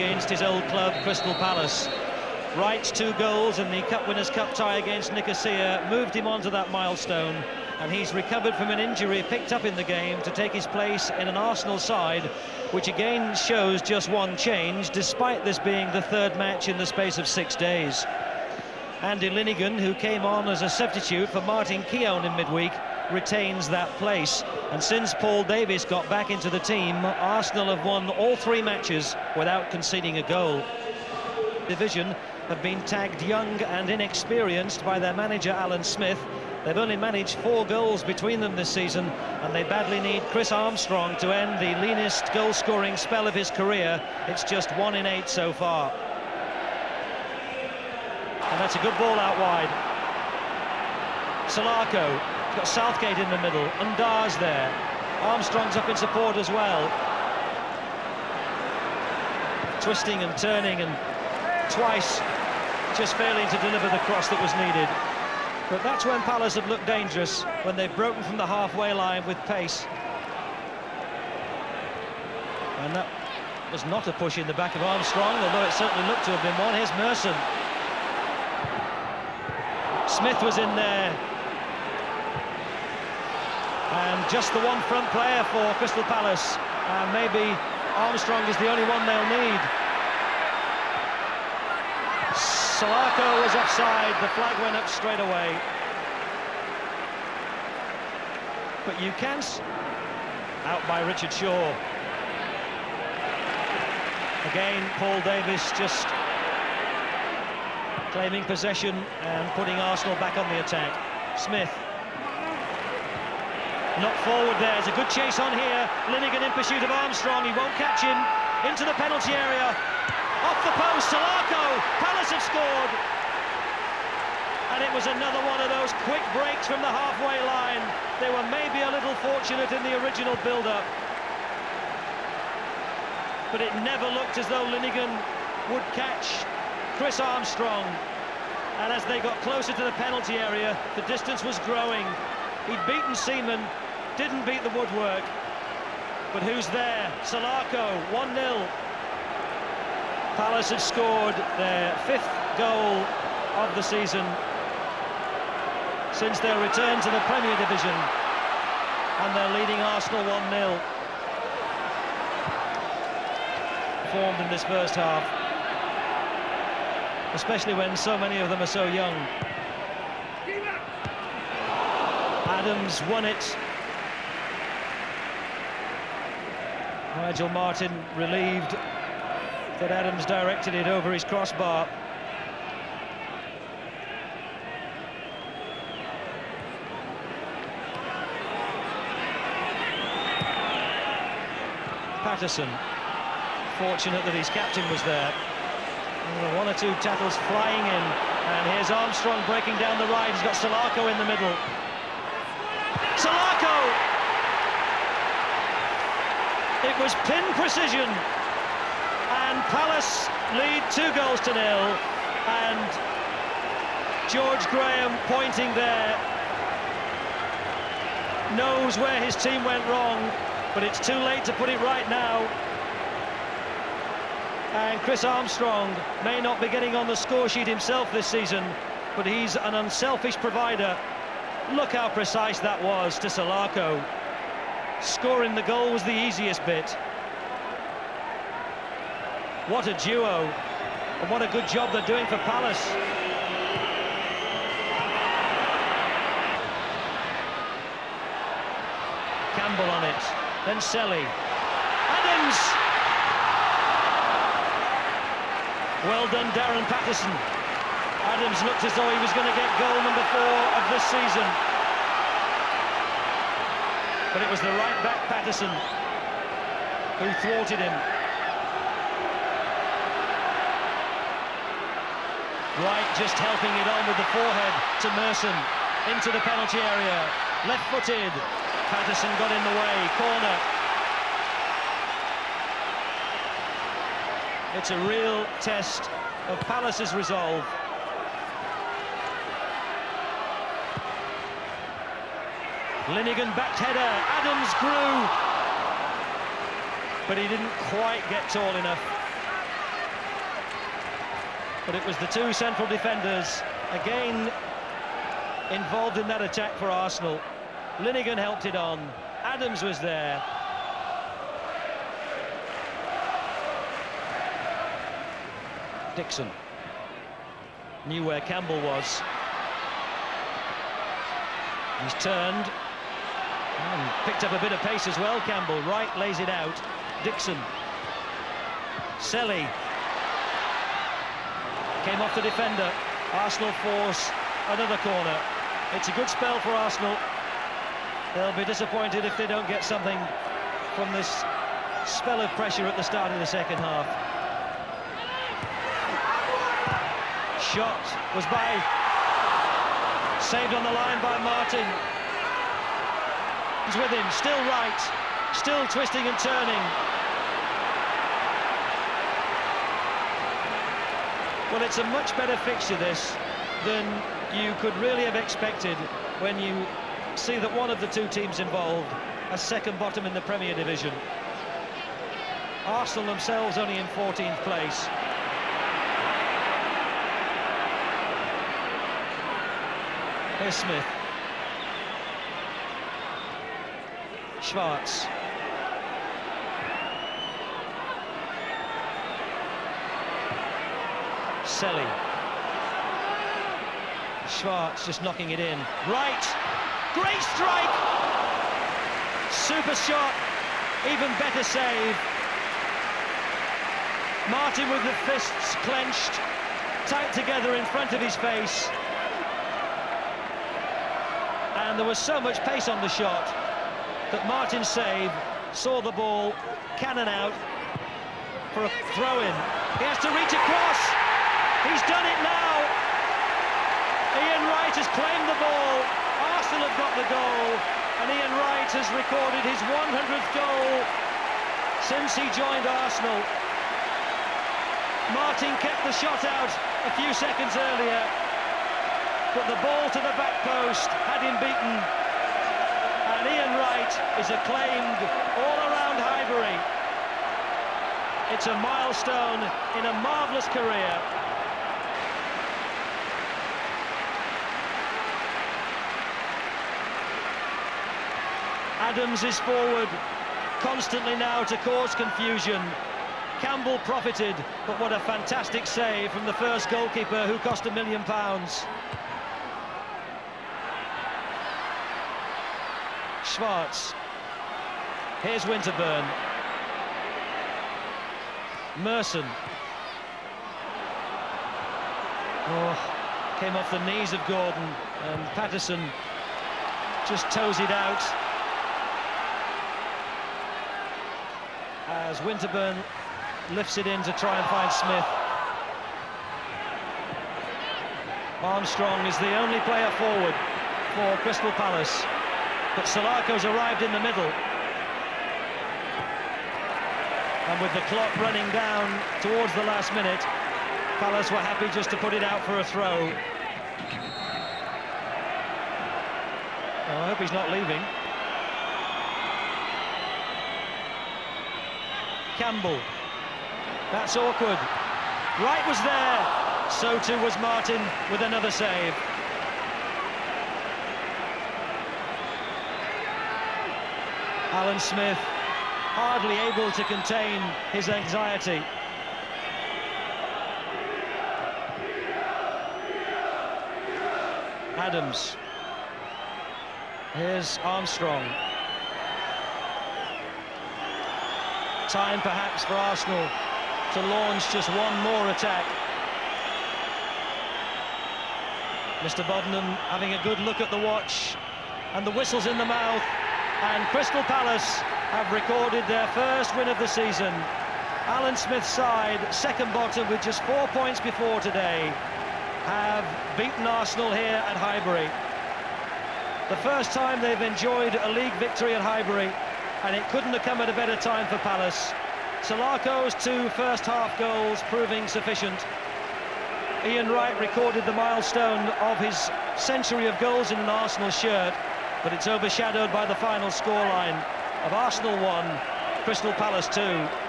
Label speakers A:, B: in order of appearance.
A: against his old club, Crystal Palace. Wright's 2 goals in the Cup Winners' Cup tie against Nicosia moved him onto that milestone, and he's recovered from an injury picked up in the game to take his place in an Arsenal side, which again shows just one change, despite this being the 3rd match in the space of 6 days. Andy Linnigan, who came on as a substitute for Martin Keown in midweek, retains that place. And since Paul Davis got back into the team, Arsenal have won all 3 matches without conceding a goal. Division have been tagged young and inexperienced by their manager Alan Smith. They've only managed 4 goals between them this season, and they badly need Chris Armstrong to end the leanest goal-scoring spell of his career. It's just 1 in 8 so far. And that's a good ball out wide. Solarco, got Southgate in the middle, and Dar's there. Armstrong's up in support as well. Twisting and turning, and twice just failing to deliver the cross that was needed. But that's when Palace have looked dangerous, when they've broken from the halfway line with pace. And that was not a push in the back of Armstrong, although it certainly looked to have been one. Here's Merson. Smith was in there. And just the one front player for Crystal Palace. And maybe Armstrong is the only one they'll need. Solarco was offside, the flag went up straight away. But you can... out by Richard Shaw. Again, Paul Davis just claiming possession and putting Arsenal back on the attack. Smith. Not forward there, there's a good chase on here. Linnigan in pursuit of Armstrong, he won't catch him. Into the penalty area. Off the post, Solarco, Palace have scored. And it was another one of those quick breaks from the halfway line. They were maybe a little fortunate in the original build-up. But it never looked as though Linnigan would catch Chris Armstrong. And as they got closer to the penalty area, the distance was growing. He'd beaten Seaman, didn't beat the woodwork. But who's there? Solarco, 1-0. Palace have scored their 5th goal of the season since their return to the Premier Division, and they're leading Arsenal 1-0. Formed in this first half, especially when so many of them are so young. Adams won it. Nigel Martin relieved that Adams directed it over his crossbar. Patterson, fortunate that his captain was there. And 1 or 2 tackles flying in, and here's Armstrong breaking down the right. He's got Solarco in the middle. Solarco! It was pin precision, and Palace lead 2-0, and George Graham pointing there knows where his team went wrong, but it's too late to put it right now. And Chris Armstrong may not be getting on the score sheet himself this season, but he's an unselfish provider. Look how precise that was to Solarco. Scoring the goal was the easiest bit. What a duo, and what a good job they're doing for Palace. Campbell on it, then Selly. Adams! Well done, Darren Patterson. Adams looked as though he was going to get goal number 4 of this season. But it was the right-back Patterson who thwarted him. Wright just helping it on with the forehead to Merson. Into the penalty area. Left-footed. Patterson got in the way. Corner. It's a real test of Palace's resolve. Linnigan backed header. Adams grew, but he didn't quite get tall enough. But it was the two central defenders, again, involved in that attack for Arsenal. Linegan helped it on. Adams was there. Dixon knew where Campbell was. He's turned and picked up a bit of pace as well, Campbell. Wright lays it out. Dixon. Selly. Came off the defender. Arsenal force another corner. It's a good spell for Arsenal. They'll be disappointed if they don't get something from this spell of pressure at the start of the second half. Shot was saved on the line by Martin. He's with him, still Wright, still twisting and turning. Well, it's a much better fixture, this, than you could really have expected when you see that one of the two teams involved are second bottom in the Premier Division. Arsenal themselves only in 14th place. Here's Smith. Schwartz. Selly. Schwartz just knocking it in. Right. Great strike. Super shot. Even better save. Martin with the fists clenched, tight together in front of his face. And there was so much pace on the shot that Martin's save saw the ball cannon out for a throw-in. He has to reach across. He's done it now. Ian Wright has claimed the ball. Arsenal have got the goal, and Ian Wright has recorded his 100th goal since he joined Arsenal. Martin kept the shot out a few seconds earlier, but the ball to the back post had him beaten, and Ian Wright is acclaimed all around Highbury. It's a milestone in a marvellous career. Adams is forward, constantly now to cause confusion. Campbell profited, but what a fantastic save from the first goalkeeper, who cost £1 million. Schwartz. Here's Winterburn. Merson. Oh, came off the knees of Gordon, and Patterson just toes it out. As Winterburn lifts it in to try and find Smith. Armstrong is the only player forward for Crystal Palace, but Solako's arrived in the middle. And with the clock running down towards the last minute, Palace were happy just to put it out for a throw. Oh, I hope he's not leaving. Campbell. That's awkward. Wright was there. So too was Martin with another save. Alan Smith hardly able to contain his anxiety. Adams. Here's Armstrong. Time perhaps for Arsenal to launch just one more attack. Mr. Boddenham having a good look at the watch, and the whistle's in the mouth, and Crystal Palace have recorded their first win of the season. Alan Smith's side, second bottom with just 4 points before today, have beaten Arsenal here at Highbury. The first time they've enjoyed a league victory at Highbury, and it couldn't have come at a better time for Palace. Solako's 2 first-half goals proving sufficient. Ian Wright recorded the milestone of his century of goals in an Arsenal shirt, but it's overshadowed by the final scoreline of Arsenal 1, Crystal Palace 2.